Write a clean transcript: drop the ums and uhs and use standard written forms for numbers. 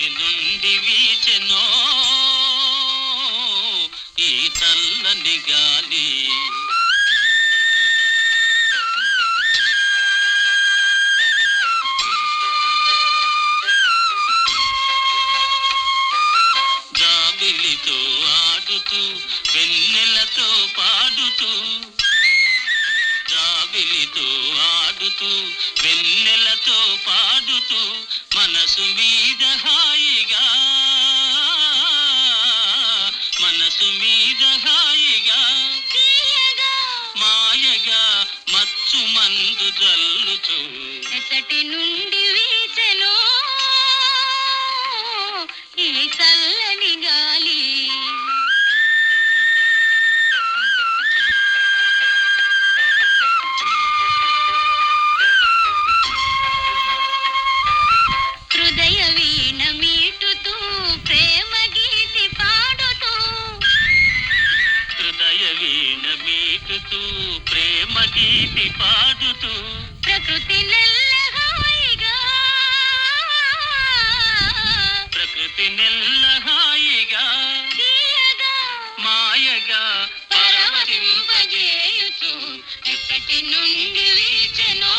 ఎక్కడి నుండి వీచెనో ఈ చల్లని గాలి. జాబిలితో ఆడుతూ వెన్నెలతో పాడుతూ, జాబిలితో ఆడుతూ వెన్నెలతో పాడుతూ, మనసు మీద హాయిగా, మనసు మీద హాయిగా మాయగా మచ్చు మందు జల్లుతూ ఎక్కడి నుండి వీచెనో ఈ చల్లని గాలి. హృదయ వీణ మీటుతూ ప్రేమ గీతి పాడుతూ, హృదయ వీణ మీటుతూ ప్రేమ గీతి పాడుతూ, ప్రకృతి నెల్లహాయిగా, ప్రకృతి నెల్లహాయిగా తీయగా మాయగా పరవశింపజేయుచు ఎక్కడి నుండి వీచెనో